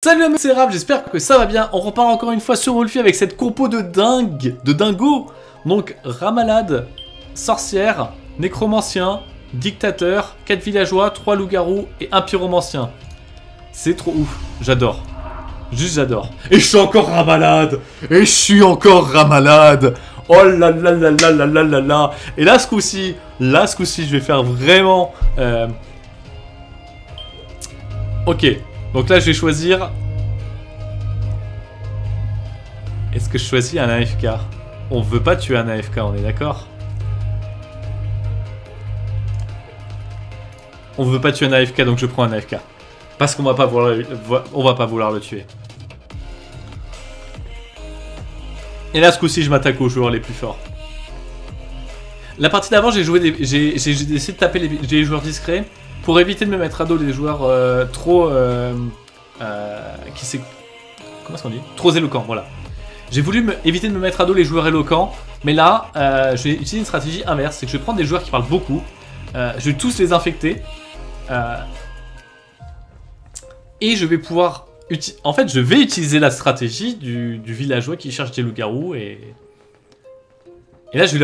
Salut à tous, c'est Raph, j'espère que ça va bien. On repart encore une fois sur Wolfie avec cette compo de dingue, de dingo. Donc Ramalade, sorcière, nécromancien, dictateur, 4 villageois, 3 loups-garous et 1 pyromancien. C'est trop ouf, j'adore. Juste j'adore. Et je suis encore Ramalade. Et je suis encore Ramalade. Oh là là là là là là là là. Et là ce coup-ci, je vais faire vraiment... Ok. Donc là, je vais choisir... Est-ce que je choisis un AFK? On veut pas tuer un AFK, on est d'accord? On veut pas tuer un AFK, donc je prends un AFK. Parce qu'on va pas vouloir le tuer. Et là, ce coup-ci, je m'attaque aux joueurs les plus forts. La partie d'avant, j'ai essayé de taper les joueurs discrets pour éviter de me mettre à dos des joueurs trop... comment est-ce qu'on dit? Trop éloquents, voilà. J'ai voulu éviter de me mettre à dos les joueurs éloquents, mais là, je vais utiliser une stratégie inverse, c'est que je vais prendre des joueurs qui parlent beaucoup, je vais tous les infecter, et je vais pouvoir... En fait, je vais utiliser la stratégie du villageois qui cherche des loups-garous, et là, je vais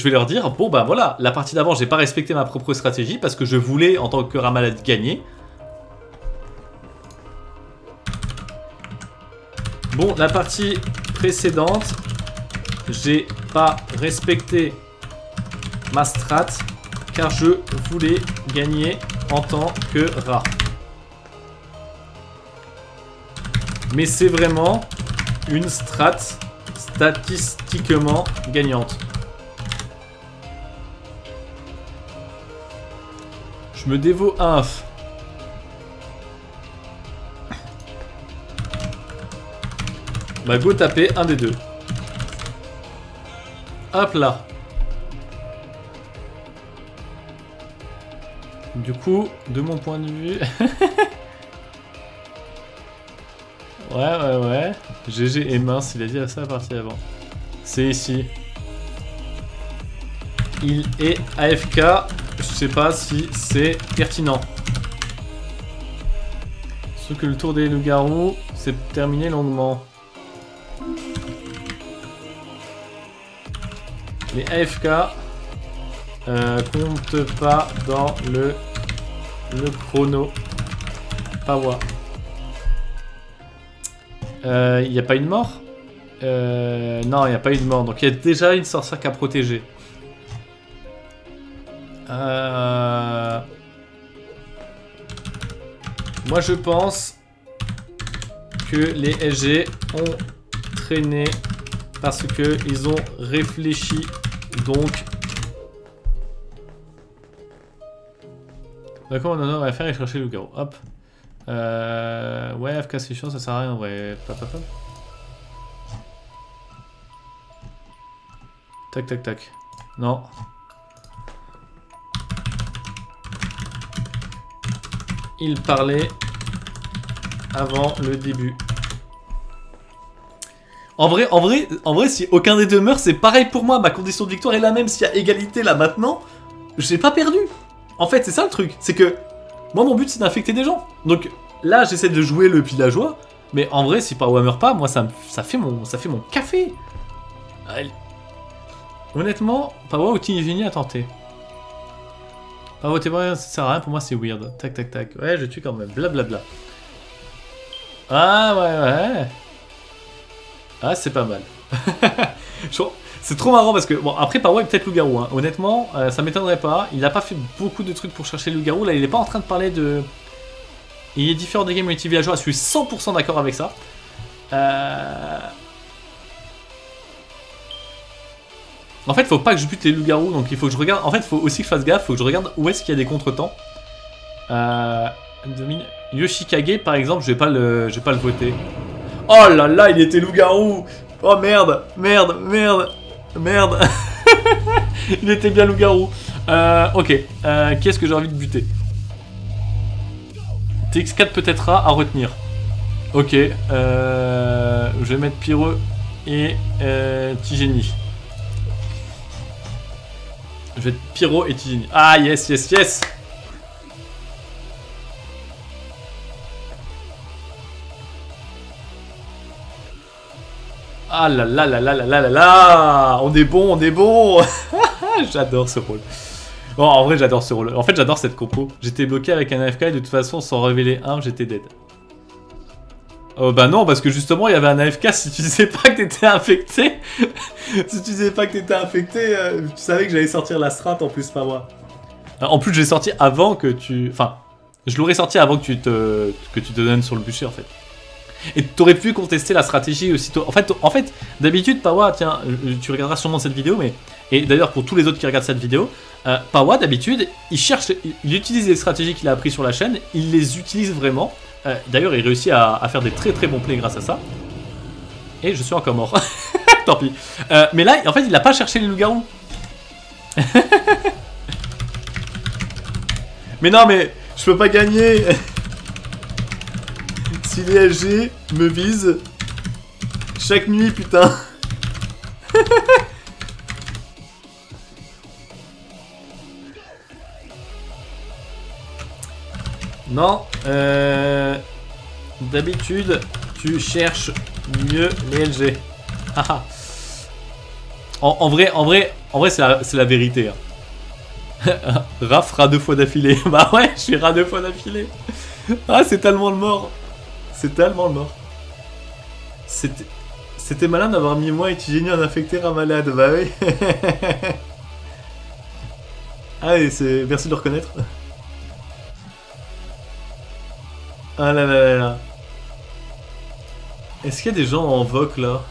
leur dire, bon bah voilà, la partie d'avant, j'ai pas respecté ma propre stratégie, parce que je voulais, en tant que Ramalade, gagner. Bon, la partie précédente, j'ai pas respecté ma strat car je voulais gagner en tant que rat. Mais c'est vraiment une strat statistiquement gagnante. Je me dévoue à inf. Bah go taper un des deux. Hop là. Du coup, de mon point de vue... ouais. GG est mince, il a dit à ça la partie avant. C'est ici. Il est AFK. Je sais pas si c'est pertinent. Sauf que le tour des loups-garous, c'est terminé longuement. Les AFK comptent pas dans le chrono. Pawa. Il n'y a pas eu de mort? Non, il n'y a pas eu de mort. Donc il y a déjà une sorcière qui a protégé. Moi je pense que les SG ont traîné parce que ils ont réfléchi. Donc d'accord, on va faire et chercher le loup-garou. Hop. Ouais, AFK c'est chiant, ça sert à rien en vrai. Pop. Tac. Non. Il parlait avant le début. En vrai, si aucun des deux meurt, c'est pareil pour moi. Ma condition de victoire est la même. S'il y a égalité là maintenant, j'ai pas perdu. En fait, c'est ça le truc. C'est que moi, mon but, c'est d'infecter des gens. Donc là, j'essaie de jouer le villageois. Mais en vrai, si Pawa meurt pas, moi, ça fait mon café. Allez. Honnêtement, Pawa ou Tigini à tenter. Pawa, t'es vrai, ça sert à rien. Pour moi, c'est weird. Tac. Ouais, je tue quand même. Blablabla. Ah, ouais. Ah, c'est pas mal. C'est trop marrant parce que... Bon, après, Pawa est peut-être loup-garou. Hein. Honnêtement, ça m'étonnerait pas. Il a pas fait beaucoup de trucs pour chercher le loup-garou. Là, il est pas en train de parler de... Il est différent des games multi-villageois. Je suis 100% d'accord avec ça. En fait, faut pas que je bute les loups-garous. Donc, il faut que je regarde... En fait, il faut aussi que je fasse gaffe. Faut que je regarde où est-ce qu'il y a des contretemps. Yoshikage, par exemple, je vais pas le voter. Oh là là, il était loup-garou. Oh merde. Il était bien loup-garou. Ok, qui est-ce que j'ai envie de buter? TX4 peut-être à retenir. Ok, je vais mettre Pyro et Tigeni. Je vais être Pyro et Tigeni. Ah yes. Ah là là là là là là là là. On est bon, on est bon. J'adore ce rôle. Bon, en vrai, j'adore ce rôle. En fait, j'adore cette compo. J'étais bloqué avec un AFK et de toute façon, sans révéler un, j'étais dead. Oh bah non, parce que justement, il y avait un AFK si tu disais pas que t'étais infecté. Si tu disais pas que t'étais infecté, tu savais que j'allais sortir la strat en plus, pas moi. En plus, j'ai sorti avant que tu... Enfin, je l'aurais sorti avant que tu te donnes sur le bûcher, en fait. Et t'aurais pu contester la stratégie aussitôt. En fait, d'habitude, Pawa, tiens, tu regarderas sûrement cette vidéo, mais... Et d'ailleurs, pour tous les autres qui regardent cette vidéo, Pawa, d'habitude, il utilise les stratégies qu'il a appris sur la chaîne, il les utilise vraiment. D'ailleurs, il réussit à faire des très très bons plays grâce à ça. Et je suis encore mort. Tant pis. Mais là, en fait, il n'a pas cherché les loups-garous. Mais non, mais je peux pas gagner. Si les LG me visent chaque nuit, putain. Non, d'habitude, tu cherches mieux les LG. en vrai, c'est la vérité. Hein. Raph, rat 2 fois d'affilée. Bah ouais, je suis rat 2 fois d'affilée. Ah, c'est tellement le mort. C'est tellement le mort. C'était malin d'avoir mis moi et Tigeni en infecté rat malade. Bah oui. Allez, merci de le reconnaître. Ah là là là là. Est-ce qu'il y a des gens en voc là?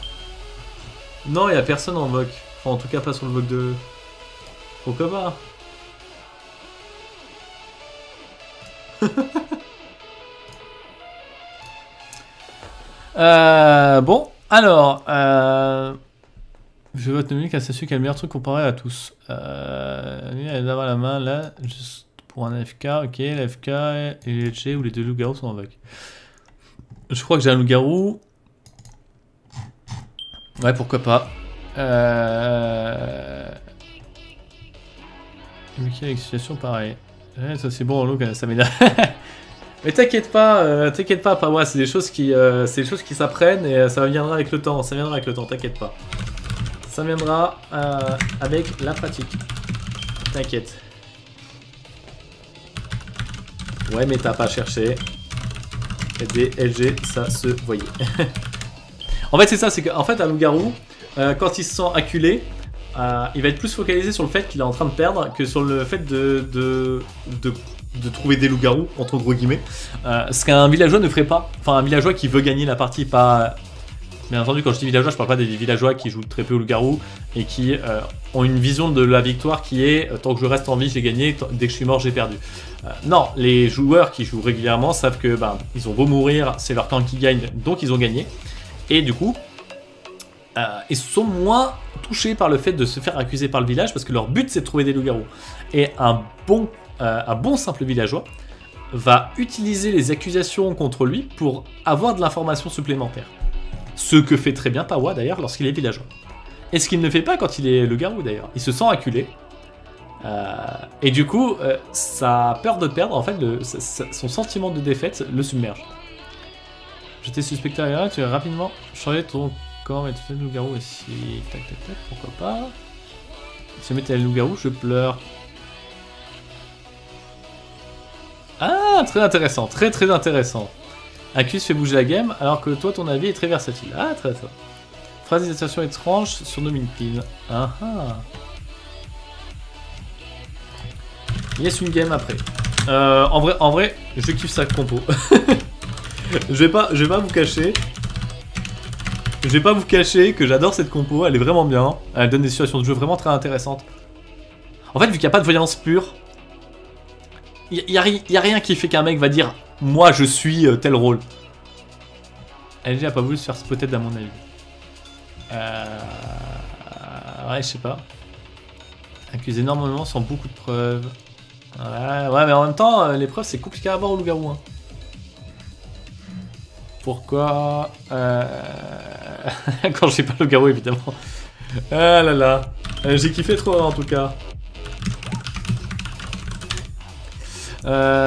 Non, il n'y a personne en voc. Enfin, en tout cas, pas sur le voc de... Pourquoi pas? Bon, alors... Je vote Dominique à s'assurer qu'il y a le meilleur truc comparé à tous. Lui, elle d'avoir la main là, juste pour un AFK, ok, l'AFK et les LG ou les deux loups-garous sont en voc. Je crois que j'ai un loup-garou. Ouais, pourquoi pas. Ok, avec situation pareille. Ouais, ça c'est bon, Look, ça m'énerve. Mais t'inquiète pas moi, c'est des choses qui s'apprennent et ça viendra avec le temps, t'inquiète pas. Ça viendra avec la pratique. T'inquiète. Ouais, mais t'as pas cherché. Des LG, ça se voyait. En fait, c'est ça, c'est qu'en fait, un loup-garou, quand il se sent acculé, il va être plus focalisé sur le fait qu'il est en train de perdre que sur le fait de trouver des loups-garous, entre gros guillemets. Ce qu'un villageois ne ferait pas. Enfin, un villageois qui veut gagner la partie, pas... Bien entendu, quand je dis villageois, je parle pas des villageois qui jouent très peu au loup-garou et qui ont une vision de la victoire qui est tant que je reste en vie, j'ai gagné, dès que je suis mort, j'ai perdu. Non, les joueurs qui jouent régulièrement savent que ils ont beau mourir, c'est leur camp qui gagne, donc ils ont gagné. Et du coup, ils sont moins touchés par le fait de se faire accuser par le village parce que leur but c'est de trouver des loups-garous. Et un bon simple villageois va utiliser les accusations contre lui pour avoir de l'information supplémentaire. Ce que fait très bien Pawa d'ailleurs lorsqu'il est villageois. Et ce qu'il ne fait pas quand il est loup-garou d'ailleurs. Il se sent acculé. Et du coup, sa peur de perdre, en fait, son sentiment de défaite le submerge. Je t'ai suspecté à l'erreur, tu as rapidement changé ton corps et tu fais le loup-garou aussi. Tac tac tac, pourquoi pas. Si jamais t'es le loup-garou, je pleure. Ah, très intéressant, très très intéressant. Accuse fait bouger la game, alors que toi, ton avis est très versatile. Ah, très très. Phrase d'excitation étrange sur Dominique. Ah ah. Yes, une game après. En vrai, je kiffe sa compo. je vais pas vous cacher. Je vais pas vous cacher que j'adore cette compo, elle est vraiment bien. Elle donne des situations de jeu vraiment très intéressantes. En fait, vu qu'il n'y a pas de voyance pure, il y a rien qui fait qu'un mec va dire « Moi, je suis tel rôle ». LG a pas voulu se faire spotter à mon avis. Ouais, je sais pas. Accuse énormément sans beaucoup de preuves. Ouais, mais en même temps, les preuves, c'est compliqué à avoir au loup-garou. Hein. Pourquoi quand j'ai pas le loup-garou, évidemment. Ah là là. J'ai kiffé trop, en tout cas.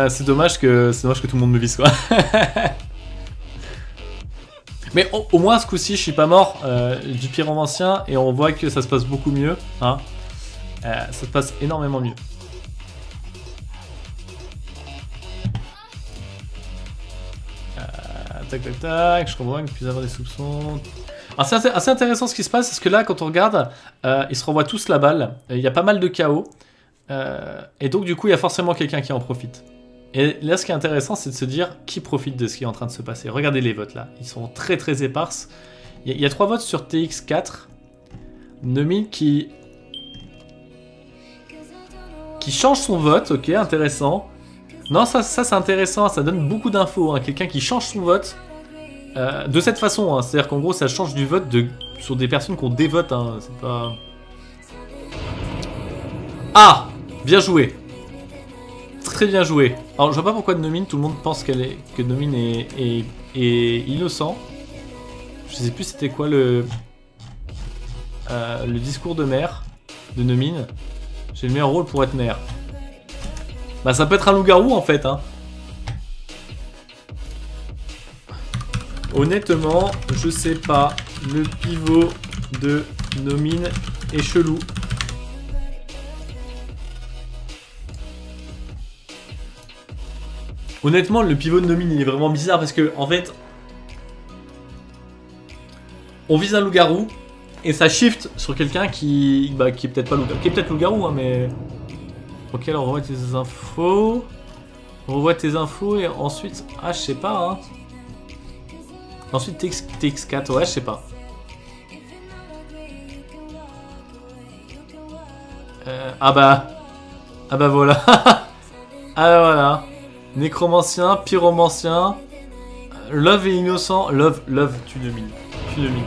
C'est dommage que tout le monde me vise, quoi. Mais au moins ce coup-ci, je suis pas mort du pyromancien et on voit que ça se passe beaucoup mieux. Hein. Ça se passe énormément mieux. Tac tac tac, je comprends qu'il puisse avoir des soupçons. Alors c'est assez intéressant ce qui se passe, parce que là, quand on regarde, ils se renvoient tous la balle. Il y a pas mal de chaos. Et donc du coup, il y a forcément quelqu'un qui en profite. Et là, ce qui est intéressant, c'est de se dire qui profite de ce qui est en train de se passer. Regardez les votes là, ils sont très très éparses. Il y a 3 votes sur TX4. Nomin qui change son vote, ok, intéressant. Non, ça c'est intéressant, ça donne beaucoup d'infos. Hein. Quelqu'un qui change son vote de cette façon, hein. C'est-à-dire qu'en gros, ça change du vote sur des personnes qu'on dévote. Hein. C'est pas... Ah, bien joué. Très bien joué. Alors, je vois pas pourquoi Nomin, tout le monde pense que Nomin est innocent. Je sais plus c'était quoi le discours de maire de Nomin. J'ai le meilleur rôle pour être maire. Bah ça peut être un loup-garou en fait hein. Honnêtement, je sais pas. Le pivot de Nomin est chelou. Honnêtement, le pivot de Nomin il est vraiment bizarre parce que en fait on vise un loup-garou et ça shift sur quelqu'un qui est peut-être pas loup-garou. Qui est peut-être loup-garou hein mais... Ok, alors on revoit tes infos. On revoit tes infos et ensuite... Ah, je sais pas, hein. Ensuite, TX4, ouais, je sais pas. Ah bah voilà. Ah bah voilà. Nécromancien, pyromancien. Love est innocent. Love, tu domines. Tu domines.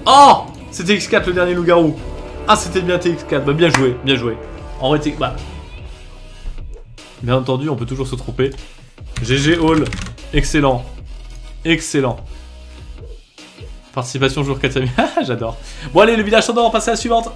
Oh, c'est TX4 le dernier loup-garou. Ah, c'était bien TX4. Bah, bien joué, bien joué. En vrai, bah... Bien entendu, on peut toujours se tromper. GG Hall. Excellent. Excellent. Participation jour 4 amis. J'adore. Bon allez, le village tendant, on va passer à la suivante.